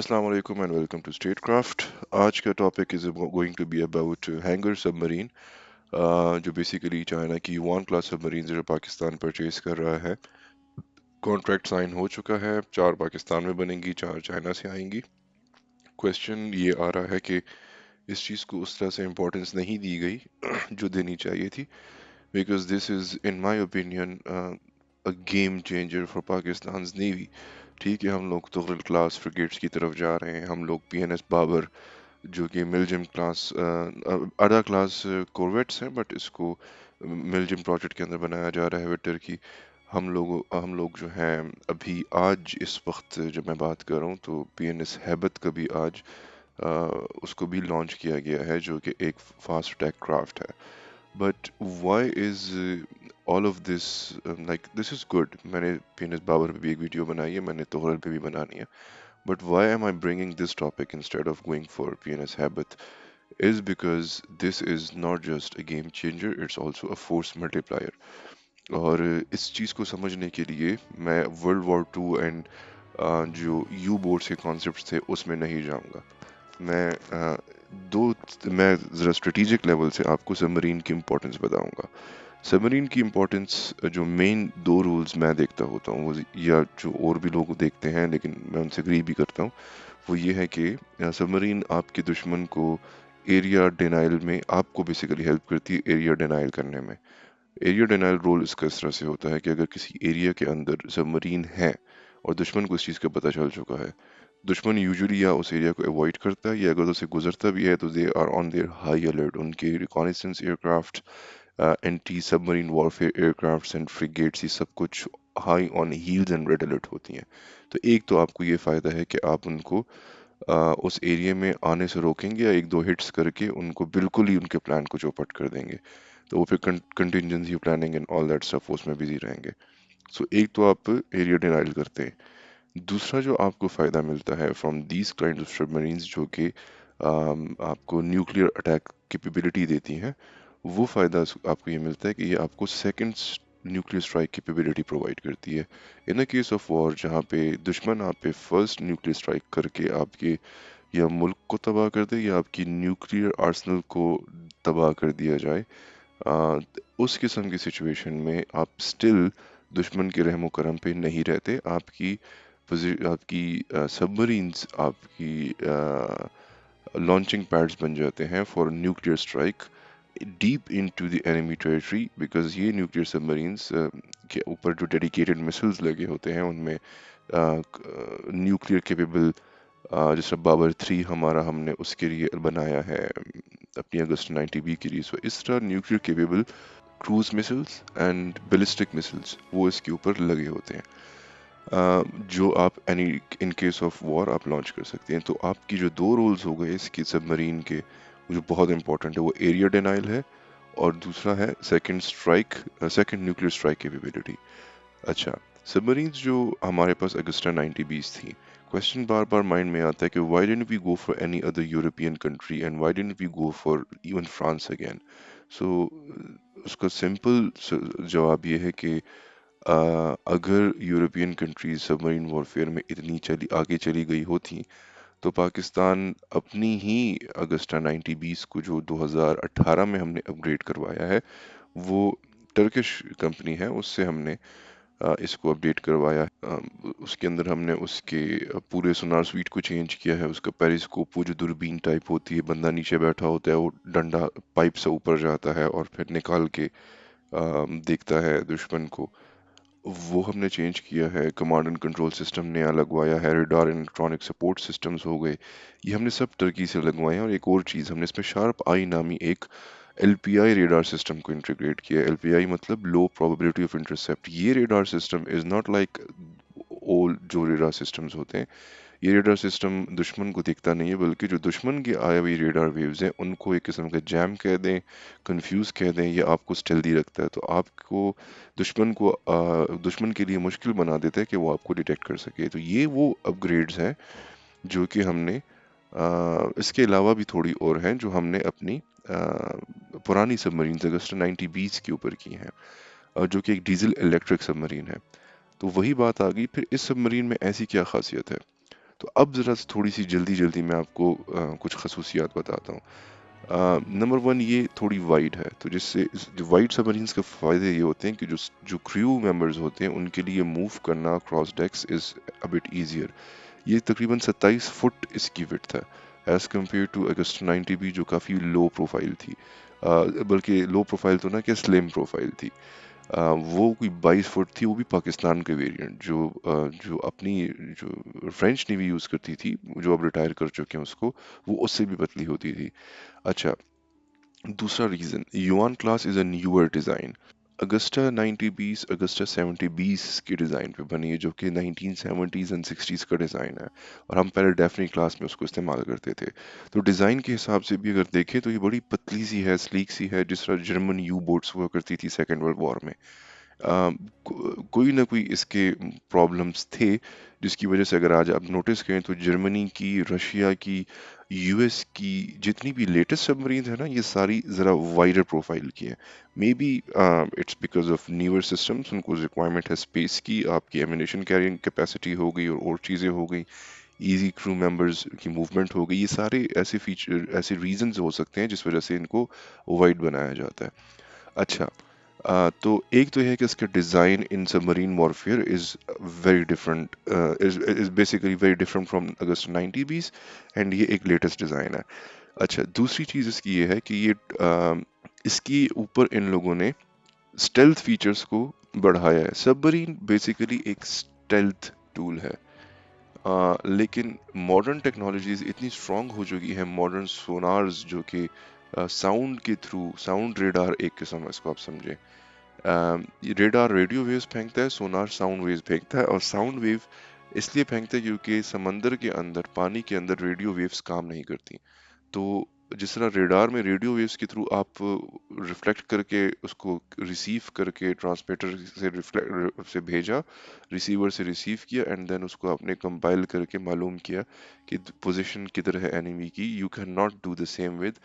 Assalamu alaikum and welcome to Statecraft. आज का topic is going to be about Hangor submarine, जो basically China की one class submarine जो Pakistan purchase कर रहा है। कॉन्ट्रैक्ट साइन हो चुका है, 4 पाकिस्तान में बनेंगी, 4 चाइना से आएंगी। क्वेश्चन ये आ रहा है कि इस चीज़ को उस तरह से इम्पोर्टेंस नहीं दी गई जो देनी चाहिए थी, because this is in my opinion a game changer for Pakistan navy. ठीक है, हम लोग तुगलक क्लास फ्रिगेट्स की तरफ जा रहे हैं, हम लोग पीएनएस बाबर जो कि मिलजिम क्लास आधा क्लास कॉर्वेट्स हैं, बट इसको मिलजिम प्रोजेक्ट के अंदर बनाया जा रहा है विक्टर की। हम लोग जो हैं अभी आज इस वक्त जब मैं बात कर रहा हूँ तो पीएनएस हैबत का भी आज अ, उसको भी लॉन्च किया गया है, जो कि एक फास्ट अटैक क्राफ्ट है। But why is all of this like this is good. मैंने पीएनएस बाबर पे भी एक वीडियो बनाई है, मैंने तोहरल पे भी बनानी है। But why am I bringing this topic instead of going for PNS Habit is because this is not just a game changer, it's also a force multiplier. और इस चीज़ को समझने के लिए मैं वर्ल्ड वॉर टू एंड जो you boats के concepts थे उसमें नहीं जाऊंगा। मैं दो मैं ज़रा स्ट्रेटेजिक लेवल से आपको सबमरीन की इम्पोर्टेंस बताऊंगा। सबमरीन की इम्पोर्टेंस जो मेन दो रूल्स मैं देखता होता हूँ वो, या जो और भी लोग देखते हैं लेकिन मैं उनसे एग्री भी करता हूँ, वो ये है कि सबमरीन आपके दुश्मन को एरिया डिनाइल में आपको बेसिकली हेल्प करती है एरिया डिनाइल करने में। एरिया डिनाइल रोल इसका इस तरह से होता है कि अगर किसी एरिया के अंदर सबमरीन है और दुश्मन को इस चीज़ का पता चल चुका है, दुश्मन यूजुअली या उस एरिया को अवॉइड करता है, या अगर उसे गुजरता भी है तो they are on their high alert. उनके reconnaissance aircraft, anti submarine warfare aircrafts and frigates, ये सब कुछ high on heels and red alert होती हैं। तो एक तो आपको ये फ़ायदा है कि आप उनको उस एरिया में आने से रोकेंगे, या एक दो हिट्स करके उनको बिल्कुल ही उनके प्लान को चौपट कर देंगे। तो वो फिर contingency planning and all that stuff उसमें बिजी रहेंगे। सो एक तो आप एरिया डिनाइल करते हैं। दूसरा जो आपको फ़ायदा मिलता है from these kind of submarines, जो कि आपको न्यूक्लियर अटैक कैपेबिलिटी देती हैं, वो फ़ायदा आपको ये मिलता है कि ये आपको second nuclear strike capability provide करती है। इन अ केस ऑफ वॉर जहाँ पे दुश्मन आप पे फर्स्ट न्यूक्लियर स्ट्राइक करके आपके या मुल्क को तबाह कर दे, या आपकी न्यूक्लियर आर्सनल को तबाह कर दिया जाए, आ, उस किस्म की सिचुएशन में आप स्टिल दुश्मन के रहमो करम पे नहीं रहते। आपकी सबमरीन्स आपकी लॉन्चिंग पैड्स बन जाते हैं for nuclear strike deep into the enemy territory, because ये न्यूक्लियर सबमरीन्स के ऊपर जो डेडिकेटेड मिसाइल्स लगे होते हैं उनमें न्यूक्लियर केपेबल, जैसे बाबर 3 हमारा हमने उसके लिए बनाया है अपनी अगस्त 90 बी के लिए। सो इस तरह nuclear capable cruise missiles and ballistic missiles वो इसके ऊपर लगे होते हैं, जो आप any in case of war आप लॉन्च कर सकते हैं। तो आपकी जो दो रोल्स हो गए इसकी सबमरीन के, वो जो बहुत इंपॉर्टेंट है, वो एरिया डिनाइल है और दूसरा है सेकंड न्यूक्लियर स्ट्राइक कैपेबिलिटी। अच्छा, सबमरीन्स जो हमारे पास अगस्टा 90 बीस थी, क्वेश्चन बार बार माइंड में आता है कि why didn't we go for any other European country and why didn't we go for even France again. So उसका सिंपल जवाब ये है कि अगर यूरोपियन कंट्रीज सबमरीन वॉरफेयर में इतनी चली आगे चली गई होती तो पाकिस्तान अपनी ही अगस्टा 90 बीस को जो 2018 में हमने अपग्रेड करवाया है, वो टर्किश कंपनी है, उससे हमने इसको अपडेट करवाया। उसके अंदर हमने उसके पूरे सोनार स्वीट को चेंज किया है। उसका पेरिस्कोप, वो जो दूरबीन टाइप होती है, बंदा नीचे बैठा होता है, वो डंडा पाइप से ऊपर जाता है और फिर निकाल के देखता है दुश्मन को, वो हमने चेंज किया है। कमांड एंड कंट्रोल सिस्टम नया लगवाया है, रडार इलेक्ट्रॉनिक सपोर्ट सिस्टम्स हो गए, ये हमने सब टर्की से लगवाए हैं। और एक और चीज़ हमने इसमें शार्प आई नामी एक एलपीआई रेडार सिस्टम को इंटीग्रेट किया है। एलपीआई मतलब लो प्रोबेबिलिटी ऑफ इंटरसेप्ट। ये radar system is not like old जो रेडार सिस्टम्स होते हैं। ये रेडार सिस्टम दुश्मन को दिखता नहीं है, बल्कि जो दुश्मन के आए हुए रेडार वेव्स हैं उनको एक किस्म का जैम कह दें, कंफ्यूज कह दें, या आपको स्टेल्दी रखता है। तो आपको दुश्मन के लिए मुश्किल बना देता है कि वो आपको डिटेक्ट कर सके। तो ये वो अपग्रेड्स हैं जो कि हमने इसके अलावा भी थोड़ी और हैं जो हमने अपनी पुरानी सबमरीन अगस्टा 90 बीस के ऊपर की हैं, जो कि एक डीजल इलेक्ट्रिक सबमरीन है। तो वही बात आ गई फिर, इस सबमरीन में ऐसी क्या खासियत है। तो अब ज़रा थोड़ी सी जल्दी जल्दी मैं आपको कुछ खसूसियात बताता हूँ। नंबर वन, ये थोड़ी वाइड है, तो जिससे जो वाइड सबमरीन्स के फ़ायदे ये होते हैं कि जो जो क्रू मेंबर्स होते हैं उनके लिए मूव करना cross decks is a bit easier. ये तकरीबन 27 फुट इसकी विड्थ है, as compare to Agusta 90B जो काफ़ी लो प्रोफाइल थी। बल्कि लो प्रोफाइल तो ना, क्या स्लिम प्रोफाइल थी। वो कोई 22 फुट थी, वो भी पाकिस्तान के वेरिएंट, जो अपनी जो फ्रेंच नेवी यूज़ करती थी, जो अब रिटायर कर चुके हैं उसको, वो उससे भी पतली होती थी। अच्छा, दूसरा reason, yuan class is a newer design. Agusta 90 बीस अगस्टा 70 बीस की डिज़ाइन पे बनी है, जो कि 1970s एंड 60s का डिज़ाइन है, और हम पहले डेफनी क्लास में उसको इस्तेमाल करते थे। तो डिज़ाइन के हिसाब से भी अगर देखें तो ये बड़ी पतली सी है, स्लीक सी है, जिस तरह जर्मन यू बोट्स हुआ करती थी सेकेंड वर्ल्ड वॉर में। कोई ना कोई इसके प्रॉब्लम्स थे, जिसकी वजह से अगर आज आप नोटिस करें तो जर्मनी की, रशिया की, यूएस की जितनी भी लेटेस्ट सबमरीन है ना, ये सारी ज़रा वाइडर प्रोफाइल की है। May be it's because of newer systems, उनको रिक्वायरमेंट है स्पेस की, आपकी एमिनेशन कैरिंग कैपेसिटी हो गई और चीज़ें हो गई, इजी क्रू मेंबर्स की मूवमेंट हो गई, ये सारे ऐसे फीचर, ऐसे रीजंस हो सकते हैं जिस वजह से इनको वाइड बनाया जाता है। अच्छा, तो एक तो है कि इसका design in submarine warfare is very different, is basically very different from अगस्त 90 बीस, एंड ये एक लेटेस्ट डिज़ाइन है। अच्छा, दूसरी चीज़ इसकी ये है कि ये इसकी ऊपर इन लोगों ने स्टेल्थ फीचर्स को बढ़ाया है। सबमरीन बेसिकली एक स्टेल्थ टूल है, लेकिन मॉडर्न टेक्नोलॉजीज इतनी स्ट्रांग हो चुकी है, मॉडर्न सोनार्स जो कि साउंड के थ्रू, साउंड रेडार एक किस्म है, इसको आप समझें। रेडार रेडियो वेव्स फेंकता है, सोनार साउंड वेव्स फेंकता है, और साउंड वेव इसलिए फेंकता है क्योंकि समंदर के अंदर, पानी के अंदर रेडियो वेव्स काम नहीं करती। तो जिस तरह रेडार में रेडियो वेव्स के थ्रू आप रिफ्लेक्ट करके उसको रिसीव करके ट्रांसमीटर से रिफ्लेक्ट से भेजा, रिसीवर से रिसीव किया, एंड देन उसको आपने कंपाइल करके मालूम किया कि पोजीशन किधर है एनिमी की, you can not do the same with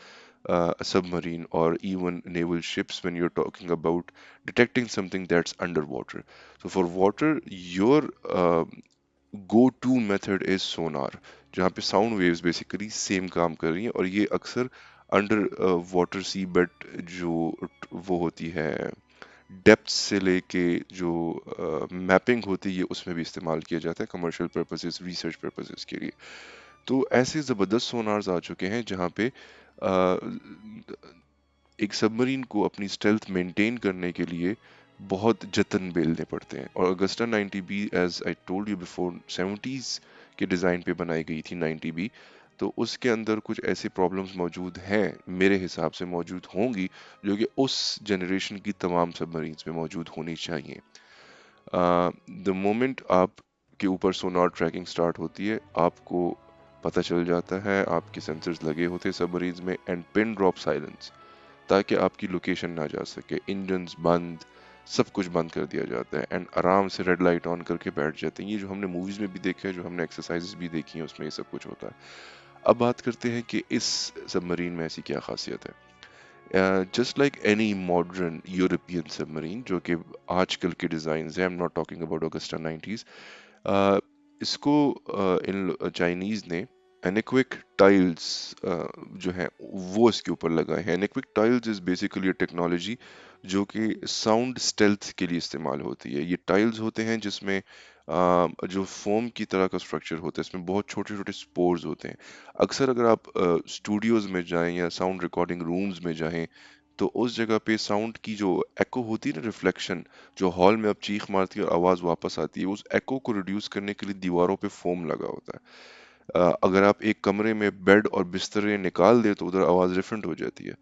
a submarine or even naval ships when you're talking about detecting something that's underwater. So for water, your go to method is sonar, जहाँ पे sound waves basically same काम कर रही हैं, और ये अक्सर under water सी bed जो वो होती है, डेप्थ से लेके जो मैपिंग होती है, उसमें भी इस्तेमाल किया जाता है कमर्शियल पर्पसेस, रिसर्च पर्पसेस के लिए। तो ऐसे ज़बरदस्त सोनार्स आ चुके हैं जहाँ पे एक सबमरीन को अपनी स्टेल्थ मेंटेन करने के लिए बहुत जतन बेलने पड़ते हैं। और Agosta 90 B, as I told you before, 70s के डिज़ाइन पे बनाई गई थी 90 बी, तो उसके अंदर कुछ ऐसे प्रॉब्लम्स मौजूद हैं, मेरे हिसाब से मौजूद होंगी, जो कि उस जनरेशन की तमाम सबमरीन्स में मौजूद होनी चाहिए। द मोमेंट आप के ऊपर सोनार ट्रैकिंग स्टार्ट होती है, आपको पता चल जाता है, आपके सेंसर्स लगे होते हैं सबमरीन्स में, एंड पिन ड्रॉप साइलेंस, ताकि आपकी लोकेशन ना जा सके, इंजन्स बंद, सब कुछ बंद कर दिया जाता है, एंड आराम से रेड लाइट ऑन करके बैठ जाते हैं। ये जो हमने मूवीज में भी देखा है, जो हमने एक्सरसाइजेस भी देखी हैं, उसमें ये सब कुछ होता है। अब बात करते हैं कि इस सबमरीन में ऐसी क्या खासियत है। Just like any modern European submarine जो कि आजकल के डिज़ाइन है, I am not talking about Agusta 90s, इसको इन चाइनीज ने एनेक्विक टाइल्स जो है वो इसके ऊपर लगाए हैं। एनेक्विक टाइल्स इज बेसिकली टेक्नोलॉजी जो कि साउंड स्टेल्थ के लिए इस्तेमाल होती है। ये टाइल्स होते हैं जिसमें जो फोम की तरह का स्ट्रक्चर होता है, इसमें बहुत छोटे छोटे स्पोर्स होते हैं। अक्सर अगर आप स्टूडियोज में जाएं या साउंड रिकॉर्डिंग रूम्स में जाएं, तो उस जगह पे साउंड की जो एको होती है ना, रिफ्लेक्शन, जो हॉल में आप चीख मारती है और आवाज वापस आती है, उस एको को रिड्यूस करने के लिए दीवारों पे फोम लगा होता है। अगर आप एक कमरे में बेड और बिस्तरे निकाल दे तो उधर आवाज डिफरेंट हो जाती है।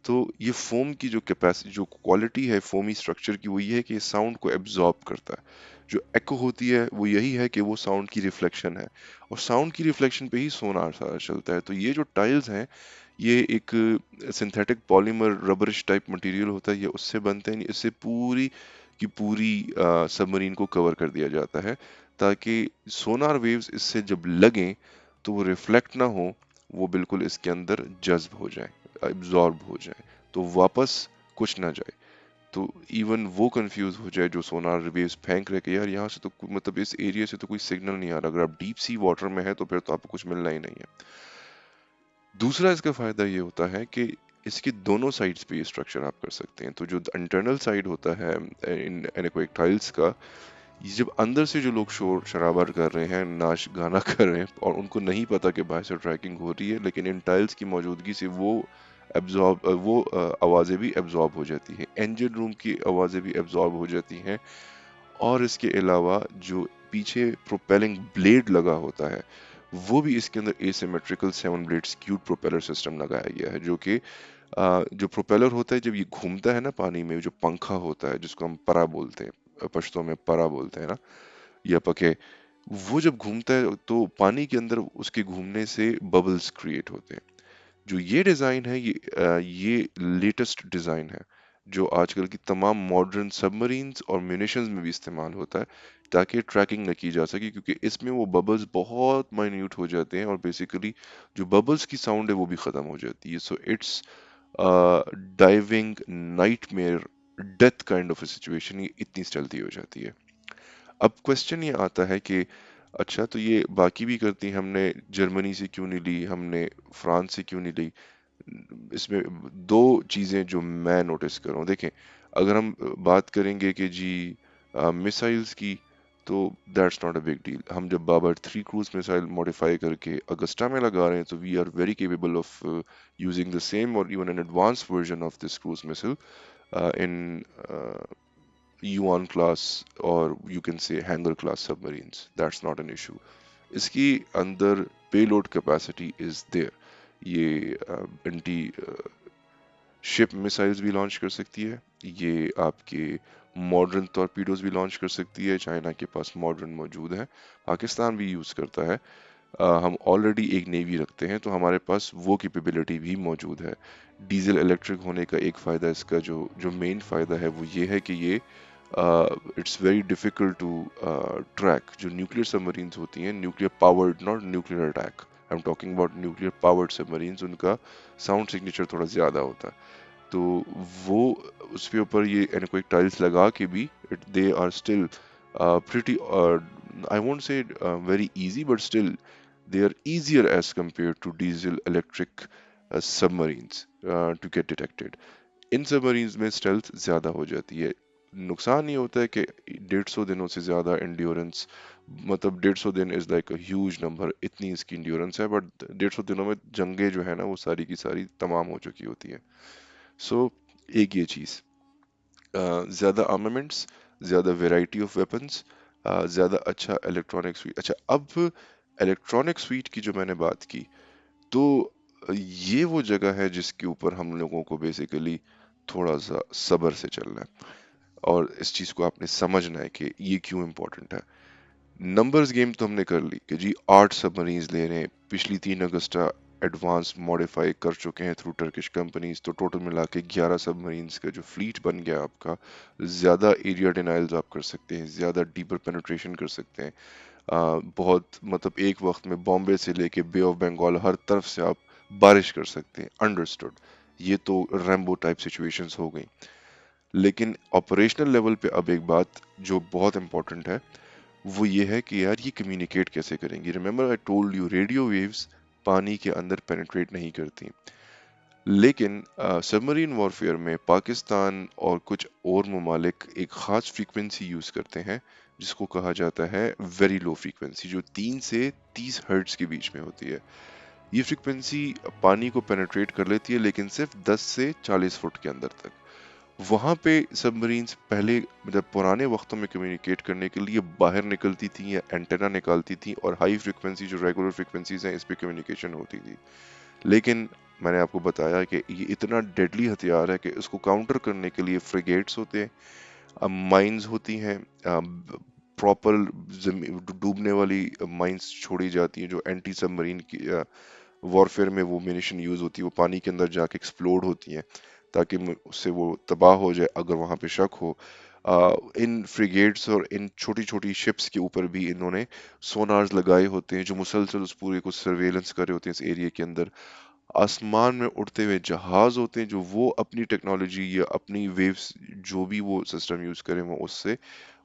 तो ये फोम की जो कैपेसिटी, जो क्वालिटी है फोमी स्ट्रक्चर की, वो ये है कि साउंड को एब्जॉर्ब करता है। जो एको होती है वो यही है कि वो साउंड की रिफ्लेक्शन है, और साउंड की रिफ्लेक्शन पे ही सोनार सारा चलता है। तो ये जो टाइल्स हैं, ये एक सिंथेटिक पॉलीमर रबरिश टाइप मटेरियल होता है, ये उससे बनते हैं। इससे पूरी की पूरी सबमरीन को कवर कर दिया जाता है, ताकि सोनार वेव्स इससे जब लगें तो वो रिफ्लेक्ट ना हो, वो बिल्कुल इसके अंदर जज्ब हो जाए, एब्जॉर्ब हो जाए, तो वापस कुछ ना जाए। तो इवन वो कंफ्यूज हो जाए जो सोनार वेव्स फेंक रहे कि यार यहाँ से तो मतलब इस एरिया से तो कोई सिग्नल नहीं आ रहा, अगर आप डीप सी वाटर में है तो फिर तो आपको कुछ मिलना ही नहीं है। दूसरा इसका फायदा ये होता है कि इसकी दोनों साइड्स पे ये स्ट्रक्चर आप कर सकते हैं। तो जो इंटरनल साइड होता है इन एनेकोइक टाइल्स का, ये जब अंदर से जो लोग शोर शराबा कर रहे हैं, नाच गाना कर रहे हैं, और उनको नहीं पता कि बाहर से ट्रैकिंग हो रही है, लेकिन इन टाइल्स की मौजूदगी से वो आवाज़ें भी एब्जॉर्ब हो जाती हैं, इंजन रूम की आवाज़ें भी एब्जॉर्ब हो जाती हैं। और इसके अलावा जो पीछे प्रोपेलिंग ब्लेड लगा होता है, वो भी इसके अंदर asymmetrical 7 blade skewed propeller system लगाया गया है, जो कि जो प्रोपेलर होता है जब ये घूमता है ना पानी में, जो पंखा होता है जिसको हम परा बोलते हैं, पश्तो में परा बोलते हैं ना, या पके, वो जब घूमता है तो पानी के अंदर उसके घूमने से बबल्स क्रिएट होते हैं। जो ये डिज़ाइन है, ये लेटेस्ट डिज़ाइन है जो आजकल की तमाम मॉडर्न सबमरीन्स और म्यूनिशंस में भी इस्तेमाल होता है, ताकि ट्रैकिंग न की जा सके, क्योंकि इसमें वो बबल्स बहुत माइन्यूट हो जाते हैं और बेसिकली जो बबल्स की साउंड है वो भी ख़त्म हो जाती है। So it's diving nightmare death kind of a situation, ये इतनी स्टेल्थी हो जाती है। अब क्वेश्चन ये आता है कि अच्छा, तो ये बाकी भी करती हैं, हमने जर्मनी से क्यों नहीं ली, हमने फ्रांस से क्यों नहीं ली? इसमें दो चीजें जो मैं नोटिस कर रहा हूँ, देखें, अगर हम बात करेंगे कि जी मिसाइल्स की, तो that's not a big deal. हम जब बाबर 3 क्रूज मिसाइल मॉडिफाई करके अगस्टा में लगा रहे हैं, तो we are very capable of using the same और even an advance version of this cruise missile in Yuan class, or you can say Hanger class submarines. That's not an issue. इसकी अंदर payload capacity is there. ये anti ship missiles भी launch कर सकती है, ये आपके मॉडर्न टॉर्पीडोज भी लॉन्च कर सकती है, चाइना के पास मॉडर्न मौजूद है, पाकिस्तान भी यूज़ करता है। हम ऑलरेडी एक नेवी रखते हैं, तो हमारे पास वो कैपेबिलिटी भी मौजूद है। डीजल इलेक्ट्रिक होने का एक फ़ायदा, इसका जो जो मेन फ़ायदा है वो ये है कि ये it's very difficult to track. जो न्यूक्लियर सबमरीन्स होती हैं, nuclear powered, not nuclear attack, I am talking about nuclear powered submarines, उनका साउंड सिग्नेचर थोड़ा ज़्यादा होता है। तो वो उसके ऊपर ये एनेकोइक टाइल्स लगा के भी they are still pretty I won't say very easy, but still they are easier as compared to diesel electric submarines to get detected. In submarines में स्टेल्थ ज़्यादा हो जाती है। नुकसान ये होता है कि 150 दिनों से ज़्यादा एंड्योरेंस, मतलब 150 दिन is like a huge number, इतनी इसकी एंड्योरेंस है, बट 150 दिनों में जंगें जो है ना वो सारी की सारी तमाम हो चुकी होती हैं। सो एक ये चीज़, ज़्यादा आर्मामेंट्स, ज़्यादा वैरायटी ऑफ वेपन्स, ज़्यादा अच्छा इलेक्ट्रॉनिक स्वीट। अच्छा, अब इलेक्ट्रॉनिक स्वीट की जो मैंने बात की, तो ये वो जगह है जिसके ऊपर हम लोगों को बेसिकली थोड़ा सा सब्र से चलना है, और इस चीज़ को आपने समझना है कि ये क्यों इम्पोर्टेंट है। नंबर्स गेम तो हमने कर ली कि जी 8 सबमरीन्स ले रहे हैं, पिछली 3 अगस्त एडवांस मॉडिफाई कर चुके हैं थ्रू टर्किश कंपनीज, तो टोटल मिला के 11 सबमरीन्स का जो फ्लीट बन गया आपका। ज़्यादा एरिया डिनाइल्स आप कर सकते हैं, ज़्यादा डीपर पेनिट्रेशन कर सकते हैं, बहुत मतलब एक वक्त में बॉम्बे से लेके बे ऑफ बंगाल हर तरफ से आप बारिश कर सकते हैं, अंडरस्टूड। ये तो रैम्बो टाइप सिचुएशंस हो गई। लेकिन ऑपरेशनल लेवल पे अब एक बात जो बहुत इंपॉर्टेंट है, वो ये है कि यार ये कम्युनिकेट कैसे करेंगी। Remember I told you, radio waves पानी के अंदर पेनिट्रेट नहीं करती। लेकिन सबमरीन वॉरफेयर में पाकिस्तान और कुछ और ममालिक एक ख़ास फ्रीक्वेंसी यूज़ करते हैं, जिसको कहा जाता है वेरी लो फ्रीक्वेंसी, जो 3 से 30 हर्ट्ज के बीच में होती है। ये फ्रीक्वेंसी पानी को पेनिट्रेट कर लेती है, लेकिन सिर्फ 10 से 40 फुट के अंदर तक। वहाँ पे सबमरीन्स पहले, मतलब पुराने वक्तों में कम्युनिकेट करने के लिए बाहर निकलती थी या एंटेना निकालती थी, और हाई फ्रीक्वेंसी जो रेगुलर फ्रीक्वेंसीज हैं इस पे कम्युनिकेशन होती थी। लेकिन मैंने आपको बताया कि ये इतना डेडली हथियार है कि इसको काउंटर करने के लिए फ्रिगेट्स होते हैं, माइंस होती हैं, प्रॉपर डूबने वाली माइंस छोड़ी जाती हैं जो एंटी सबमरीन की वॉरफेयर में वो म्यूनिशन यूज होती है, वो पानी के अंदर जाके एक्सप्लोड होती हैं, ताकि उससे वो तबाह हो जाए अगर वहां पे शक हो। इन फ्रिगेट्स और इन छोटी छोटी शिप्स के ऊपर भी इन्होंने सोनार्स लगाए होते हैं, जो मुसलसल उस पूरे को सर्वेलेंस कर रहे होते हैं इस एरिया के अंदर। आसमान में उड़ते हुए जहाज होते हैं जो वो अपनी टेक्नोलॉजी या अपनी वेव्स जो भी वो सिस्टम यूज करें वो उससे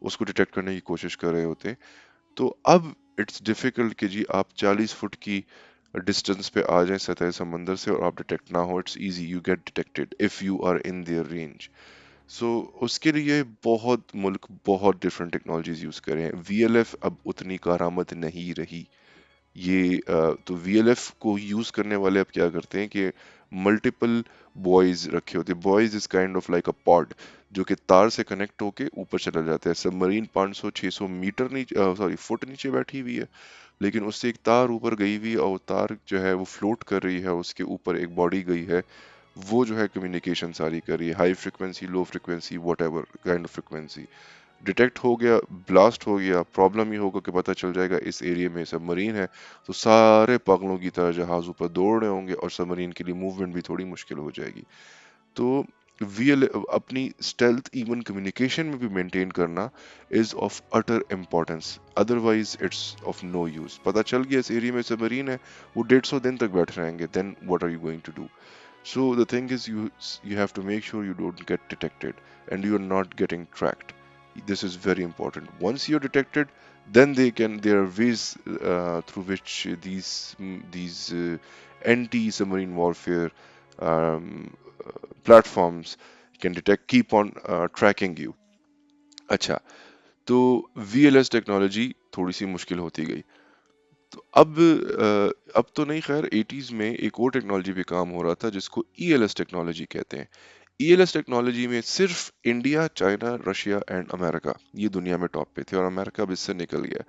उसको डिटेक्ट करने की कोशिश कर रहे होते हैं। तो अब इट्स डिफिकल्ट कि जी आप 40 फुट की डिस्टेंस पे आ जाएं सतह समंदर से और आप डिटेक्ट ना हो। It's easy, you get detected if you are in there range. So उसके लिए बहुत मुल्क बहुत डिफरेंट टेक्नोलॉजीज यूज कर रहे हैं। वीएलएफ अब उतनी कारआमद नहीं रही। ये तो वीएलएफ को यूज करने वाले अब क्या करते हैं कि मल्टीपल बॉयज रखे होते हैं। Boys is kind of like a pod जो कि तार से कनेक्ट होके ऊपर चला जाता है। सबमरीन 500-600 मीटर नीचे, सॉरी फुट नीचे बैठी हुई है, लेकिन उससे एक तार ऊपर गई हुई है और वो तार जो है वो फ्लोट कर रही है, उसके ऊपर एक बॉडी गई है, वो जो है कम्युनिकेशन सारी कर रही है, high frequency low frequency what ever kind of frequency. Detect हो गया, ब्लास्ट हो गया, प्रॉब्लम ही होगा कि पता चल जाएगा इस एरिया में सबमरीन है, तो सारे पागलों की तरह जहाज ऊपर दौड़ रहे होंगे और सबमरीन के लिए मूवमेंट भी थोड़ी मुश्किल हो जाएगी। तो वीएल अपनी स्टेल्थ इवन कम्युनिकेशन में भी मेंटेन करना is of utter importance, otherwise it's of no use. पता चल गया इस एरिया में सबमरीन है, वो 150 दिन तक बैठे रहेंगे, then what are you going to do? So the thing is, you have to make sure you don't get detected and you are not getting tracked. This is very important. Once you're detected, then there are ways through which these anti-submarine warfare um, platforms can detect, keep on tracking you. अच्छा, तो VLS technology थोड़ी सी मुश्किल होती गई। तो अब तो नहीं, खैर 80s में एक और टेक्नोलॉजी पे काम हो रहा था जिसको ईएलएस टेक्नोलॉजी कहते हैं। ईएलएस टेक्नोलॉजी में सिर्फ India, China, Russia and America ये दुनिया में टॉप पे थे और अमेरिका अब इससे निकल गया,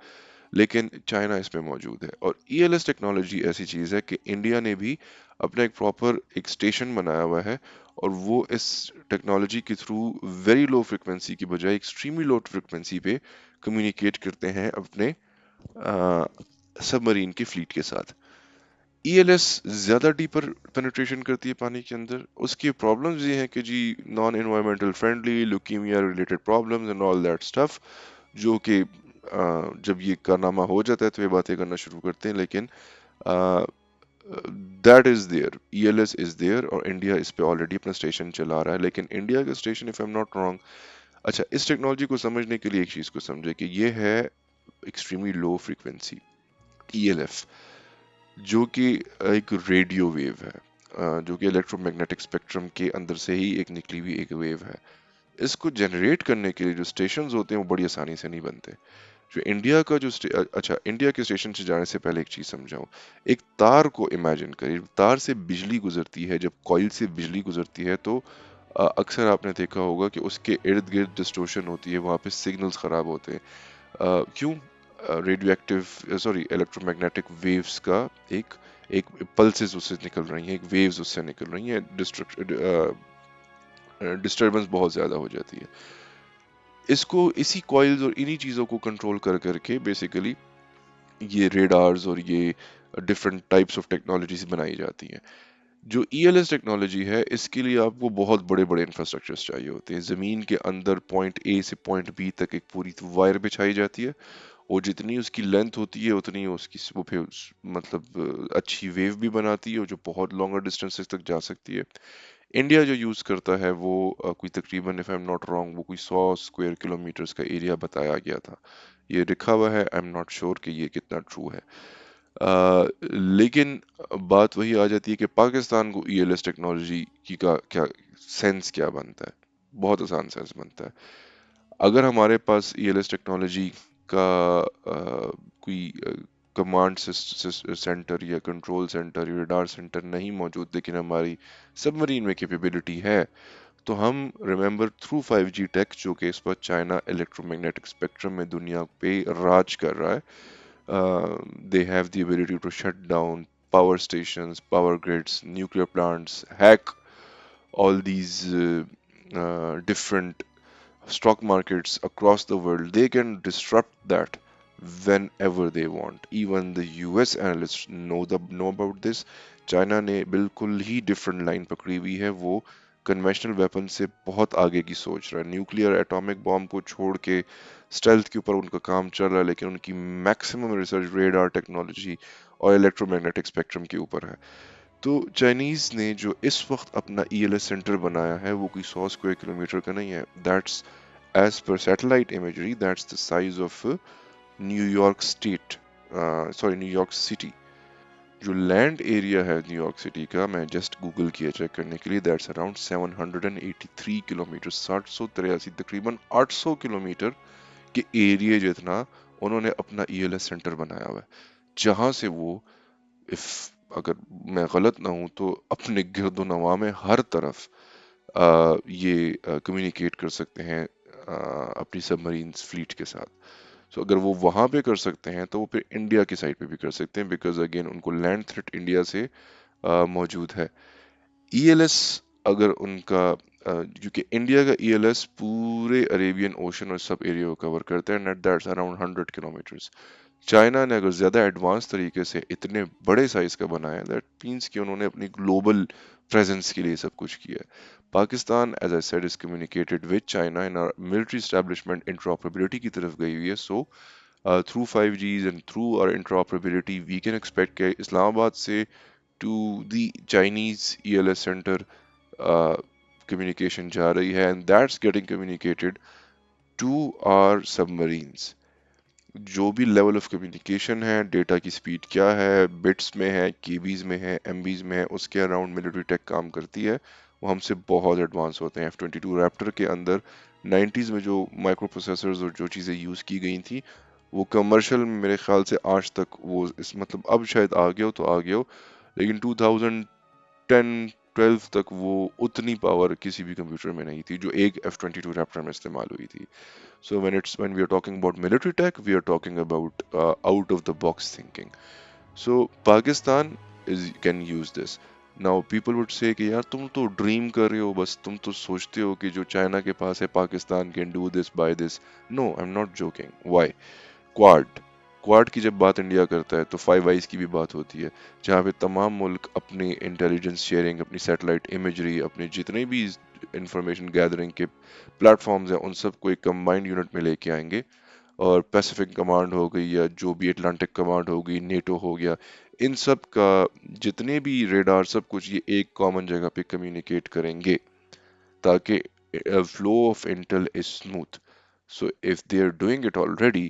लेकिन चाइना इसमें मौजूद है। और ईएलएस टेक्नोलॉजी ऐसी चीज है कि इंडिया ने भी अपना एक प्रॉपर एक स्टेशन बनाया हुआ है और वो इस टेक्नोलॉजी के थ्रू वेरी लो फ्रिक्वेंसी की बजाय एक्सट्रीमली लो फ्रिक्वेंसी पे कम्युनिकेट करते हैं अपने सबमरीन की फ्लीट के साथ। ईएलएस ज्यादा डीपर पेनिट्रेशन करती है पानी के अंदर। उसकी प्रॉब्लम्स ये हैं कि जी non environmental friendly, leukemia related problems and all that stuff, जो कि जब ये कारनामा हो जाता है तो ये बातें करना शुरू करते हैं, लेकिन that is there, ELS is there और इंडिया इस पे ऑलरेडी अपना स्टेशन चला रहा है। लेकिन इंडिया का station, if I am not wrong, अच्छा इस टेक्नोलॉजी को समझने के लिए एक चीज को समझे कि ये है एक्सट्रीमली लो फ्रीक्वेंसी ईएलएफ, जो कि एक रेडियो वेव है, जो कि इलेक्ट्रोमैग्नेटिक स्पेक्ट्रम के अंदर से ही एक निकली हुई एक वेव है। इसको जनरेट करने के लिए जो स्टेशन होते हैं वो बड़ी आसानी से नहीं बनते। जो इंडिया का अच्छा, इंडिया के स्टेशन से जाने से पहले एक चीज समझाऊं। एक तार को इमेजिन करिए, तार से बिजली गुजरती है, जब कॉइल से बिजली गुजरती है तो अक्सर आपने देखा होगा कि उसके इर्द गिर्द डिस्टोर्शन होती है, वहां पे सिग्नल्स खराब होते हैं। क्यों? Radio active, sorry, electromagnetic waves का एक एक पल्सेस उससे निकल रही हैं, एक वेव्स उससे निकल रही हैं, डिस्टर्बेंस बहुत ज्यादा हो जाती है। इसको इसी कॉइल्स और इन्हीं चीजों को कंट्रोल कर करके बेसिकली ये रेडार्स और ये डिफरेंट टाइप्स ऑफ टेक्नोलॉजीज बनाई जाती हैं। जो ईएलएस टेक्नोलॉजी है इसके लिए आपको बहुत बड़े बड़े इंफ्रास्ट्रक्चर्स चाहिए होते हैं। जमीन के अंदर पॉइंट ए से पॉइंट बी तक एक पूरी वायर बिछाई जाती है और जितनी उसकी लेंथ होती है उतनी उसकी वो फिर मतलब अच्छी वेव भी बनाती है और जो बहुत लॉन्गर डिस्टेंसेस तक जा सकती है। इंडिया जो यूज करता है वो कोई तकरीबन, if I am not wrong, वो कोई 100 स्क्वायर किलोमीटर्स का एरिया बताया गया था। ये लिखा हुआ है, आई एम नॉट श्योर कि ये कितना ट्रू है। लेकिन बात वही आ जाती है कि पाकिस्तान को ईएलएस टेक्नोलॉजी की का क्या सेंस क्या बनता है? बहुत आसान सेंस बनता है। अगर हमारे पास ईएलएस टेक्नोलॉजी का कोई कमांड सेंटर या कंट्रोल सेंटर या रडार सेंटर नहीं मौजूद, लेकिन हमारी सबमरीन में कैपेबिलिटी है, तो हम रिमेंबर थ्रू 5G टेक, जो कि इस पर चाइना इलेक्ट्रोमैग्नेटिक स्पेक्ट्रम में दुनिया पे राज कर रहा है, they have the ability to shut down power stations, power grids, nuclear plants, hack all these different stock markets across the world. They can disrupt that whenever they want. Even the US analysts know about this. China ने बिल्कुल ही different line पकड़ी हुई है। वो conventional weapon से बहुत आगे की सोच रहा है। न्यूक्लियर एटॉमिक बॉम्ब को छोड़ के स्टेल्थ के ऊपर उनका काम चल रहा है, लेकिन उनकी मैक्सिमम रिसर्च रेडार टेक्नोलॉजी और इलेक्ट्रोमैग्नेटिक स्पेक्ट्रम के ऊपर है। تو چائنیز نے جو اس وقت اپنا ای ایل ایس سینٹر بنایا ہے وہ کوئی 100 اسکوائر کلومیٹر کا نہیں ہے. That's as per satellite imagery that's the size of new York state, sorry new York city. جو لینڈ ایریا ہے نیو یارک سٹی کا، میں جسٹ گوگل کیا چیک کرنے کے لیے، دیٹس اراؤنڈ 783 کلومیٹر، 783 تقریباً 800 کلومیٹر کے ایریا جتنا انہوں نے اپنا ای ایل ایس سینٹر بنایا ہوا ہے، جہاں سے وہ if اگر میں غلط نہ ہوں تو اپنے گرد و نواح میں ہر طرف یہ کمیونیکیٹ کر سکتے ہیں اپنی سب مرینز فلیٹ کے ساتھ. سو اگر وہ وہاں پہ کر سکتے ہیں تو وہ پھر انڈیا کی سائڈ پہ بھی کر سکتے ہیں، بیکاز اگین ان کو لینڈ تھریٹ انڈیا سے موجود ہے. ای ایل ایس اگر ان کا کیونکہ انڈیا کا ای ایل ایس پورے عریبین اوشن اور سب ایریا کو کور کرتا ہے، net that's around 100 kilometres. China نے اگر زیادہ ایڈوانس طریقے سے اتنے بڑے سائز کا بنایا ہے، دیٹ مینس کہ انہوں نے اپنی گلوبل پریزنس کے لیے سب کچھ کیا ہے. Pakistan as I said is communicated with China in military establishment interoperability کی طرف گئی ہوئی ہے. سو through 5Gs and through our interoperability we can expect کہ اسلام آباد سے to the Chinese ELS center communication جا رہی ہے and that's getting communicated to our submarines. جو بھی لیول آف کمیونیکیشن ہے، ڈیٹا کی سپیڈ کیا ہے، بٹس میں ہے، کی بیز میں ہے، ایم بیز میں ہے، اس کے اراؤنڈ ملٹری ٹیک کام کرتی ہے. وہ ہم سے بہت ایڈوانس ہوتے ہیں. F-22 ریپٹر کے اندر 90s میں جو مائکرو پروسیسرز اور جو چیزیں یوز کی گئی تھیں وہ کمرشل میرے خیال سے آج تک وہ اس مطلب اب شاید آ گیا ہو تو آ گیا ہو، لیکن 2010 12 تک وہ اتنی پاور کسی بھی کمپیوٹر میں نہیں تھی جو ایک F-22 ریپٹر میں استعمال ہوئی تھی. So when we are talking about military tech, we are talking about out of the box thinking. So Pakistan is can use this. Now people would say کہ یار تم تو ڈریم کر رہے ہو، بس تم تو سوچتے ہو کہ جو چائنا کے پاس ہے Pakistan can do this by this. No, I'm not joking. Why? کوارڈ کوارڈ کی جب بات انڈیا کرتا ہے تو 5 آئیز کی بھی بات ہوتی ہے، جہاں پہ تمام ملک اپنی انٹیلیجنس شیئرنگ، اپنی سیٹلائٹ امیجری، اپنے جتنے بھی انفارمیشن گیدرنگ کے پلیٹ فارمز ہیں ان سب کو ایک کمبائنڈ یونٹ میں لے کے آئیں گے. اور پیسیفک کمانڈ ہو گئی یا جو بھی اٹلانٹک کمانڈ ہو گئی، نیٹو ہو گیا، ان سب کا جتنے بھی ریڈار سب کچھ یہ ایک کامن جگہ پہ کمیونیکیٹ کریں گے تاکہ flow of intel is smooth. So if they are doing it already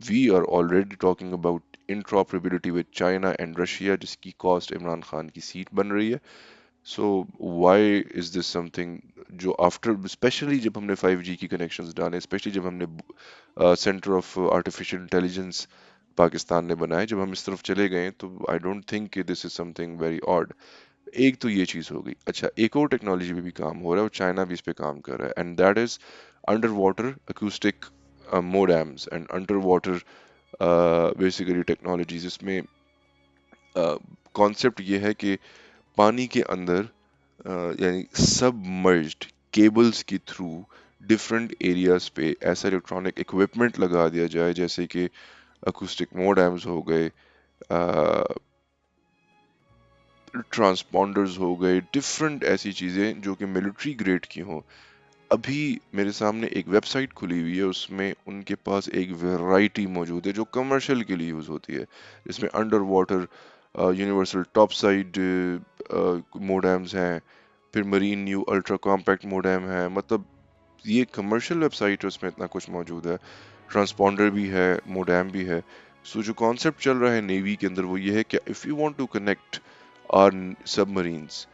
we are already talking about interoperability with China and Russia جس کی کاسٹ عمران خان کی سیٹ بن رہی ہے. So why is this some thing جو after especially جب ہم نے 5G کی کنیکشنز ڈالے، اسپیشلی جب ہم نے centre of artificial intelligence Pakistan نے بنائے، جب ہم اس طرف چلے گئے تو آئی ڈونٹ تھنک کہ دس از سم تھنگ ویری آڈ. ایک تو یہ چیز ہو گئی. اچھا ایک اور ٹیکنالوجی پہ بھی کام ہو رہا ہے اور چائنا بھی اس پہ کام کر رہا ہے، and that is underwater acoustic modems and underwater basically technologies. اس میں کانسیپٹ یہ ہے کہ پانی کے اندر یعنی سب مرجڈ کیبلز کے تھرو ڈفرینٹ ایریاز پہ ایسا الیکٹرانک اکوپمنٹ لگا دیا جائے جیسے کہ اکوسٹک موڈیمز ہو گئے، ٹرانسپونڈرز ہو گئے، ڈفرینٹ ایسی چیزیں جو کہ ملٹری گریڈ کی ہوں. ابھی میرے سامنے ایک ویب سائٹ کھلی ہوئی ہے، اس میں ان کے پاس ایک ویرائٹی موجود ہے جو کمرشل کے لیے یوز ہوتی ہے، جس میں underwater universal top side modems ہیں، پھر marine new ultra compact modem ہے. مطلب یہ کمرشل ویب سائٹ ہے، اس میں اتنا کچھ موجود ہے، ٹرانسپونڈر بھی ہے، موڈیم بھی ہے. سو جو کانسیپٹ چل رہا ہے نیوی کے اندر وہ یہ ہے کہ if you want to connect our submarines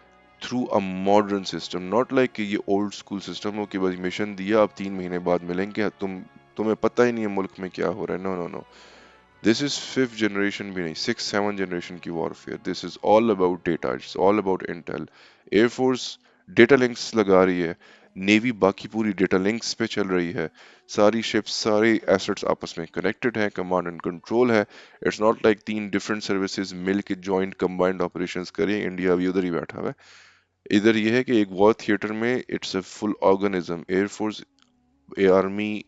through a modern system, not like کہ یہ اولڈ اسکول سسٹم ہو کہ بس مشن دیا اب 3 مہینے بعد ملیں گے، تمہیں پتہ ہی نہیں ہے ملک میں کیا ہو رہا ہے. نو نو نو، دس از 5th جنریشن بھی نہیں، 6 7 جنریشن کی warfare. This is all about data, it's all about intel. Air force data links لگا رہی ہے، نیوی باقی پوری ڈیٹا لنکس پہ چل رہی ہے، ساری شپس سارے ایسٹس آپس میں کنیکٹڈ ہیں، کمانڈ اینڈ کنٹرول ہے. It's not like 3 different services مل کے جوائنٹ کمبائنڈ آپریشنز کریں، انڈیا بھی ادھر ہی بیٹھا ہوا ہے. ادھر یہ ہے کہ ایک وار تھیٹر میں it's a full organism, air force, army,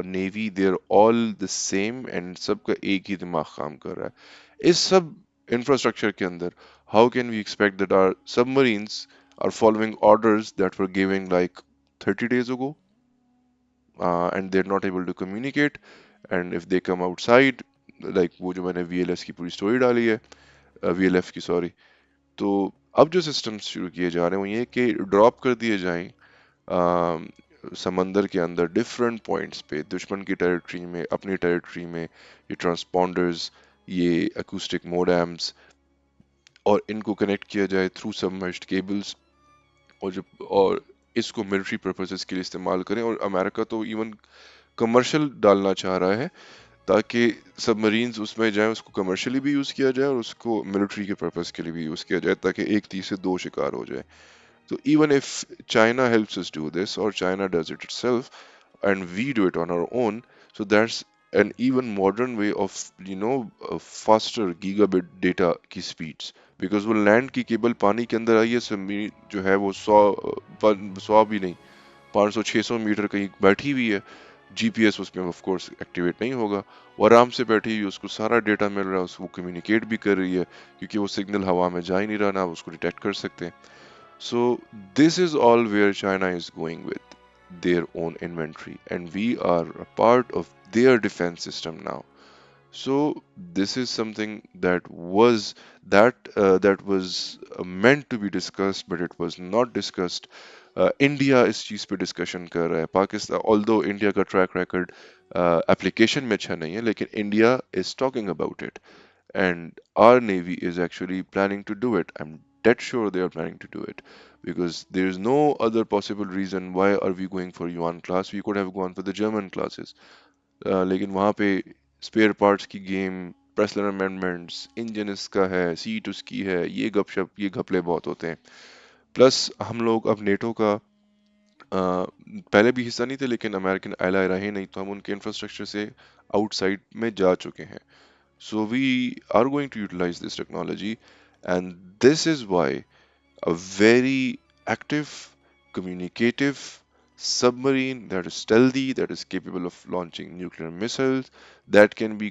navy, they are all the same and سب کا ایک ہی دماغ کام کر رہا ہے. اس سب انفراسٹرکچر کے اندر how can we expect that our submarines are following orders that were given like 30 days ago, and they're not able to communicate, and if they come outside like وہ جو میں نے وی ایل ایس کی پوری story ڈالی ہے، V L F کی sorry, تو اب جو سسٹمز شروع کیے جا رہے ہیں وہ یہ کہ ڈراپ کر دیے جائیں آم، سمندر کے اندر ڈفرینٹ پوائنٹس پہ، دشمن کی ٹیریٹری میں، اپنی ٹیریٹری میں، یہ ٹرانسپونڈرز، یہ اکوسٹک موڈیمز، اور ان کو کنیکٹ کیا جائے تھرو سبمرجڈ کیبلز، اور اس کو ملٹری پرپسز کے لیے استعمال کریں. اور امریکہ تو ایون کمرشل ڈالنا چاہ رہا ہے تاکہ سب مرینز اس میں جائیں، اس کو کمرشلی بھی یوز کیا جائے اور اس کو ملٹری کے پرپز کے لیے بھی یوز کیا جائے تاکہ ایک تیر سے دو شکار ہو جائے. So even if China helps us do this, or China does it itself, and we do it on our own, so that's an even modern way of, faster gigabit data کی speeds. Because وہ land کی cable پانی کے اندر آئی ہے، جو ہے وہ 100 بھی نہیں، 500 600 میٹر کہیں بیٹھی ہوئی ہے. جی پی ایس اس میں آف کورس ایکٹیویٹ نہیں ہوگا، وہ آرام سے بیٹھی ہوئی، اس کو سارا ڈیٹا مل رہا ہے، اس کو کمیونیکیٹ بھی کر رہی ہے کیونکہ وہ سگنل ہوا میں جا ہی نہیں رہا، نہ اس کو ڈیٹیکٹ کر سکتے. So this is all where China is going with their own inventory, and we are a part of their defense system now. So this is something that was meant to be discussed, but it was not discussed. India اس چیز پہ discussion کر رہا ہے. Pakistan although India کا track record application میں اچھا نہیں ہے، لیکن India is talking about it, and our navy is actually planning to do it. I'm dead sure they are planning to do it because there is no other possible reason why are we going for Yuan class. We could have gone for the German classes. لیکن وہاں پہ spare parts کی game, پریسلر amendments, engine اس کا ہے، set اس کی ہے، یہ گپ شپ، یہ گھپلے بہت ہوتے ہیں. پلس ہم لوگ اب نیٹو کا پہلے بھی حصہ نہیں تھے، لیکن امریکن ایلائی رہے نہیں، تو ہم ان کے انفراسٹرکچر سے آؤٹ سائڈ میں جا چکے ہیں. So we are going to utilize this technology, and this is why a very active, communicative submarine that is stealthy, that is capable of launching nuclear missiles, that can be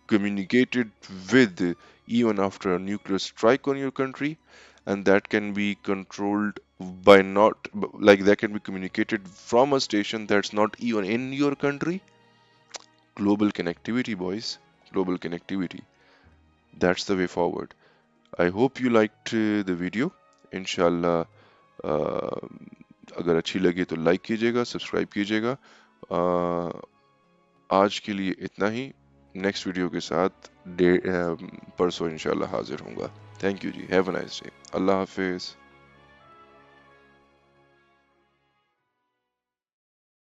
communicated with even after a nuclear strike on your country, and that can be controlled by not like that can be communicated from a station that's not even in your country. Global connectivity, boys. Global connectivity. That's the way forward. I hope you liked the video. Inshallah, اگر اچھی لگی تو like کیجیے گا، subscribe کیجیے گا. آج کے لیے اتنا ہی. نیکسٹ ویڈیو کے ساتھ پرسوں انشاءاللہ حاضر ہوں گا. تھینک یو جی. Have a nice day. اللہ حافظ.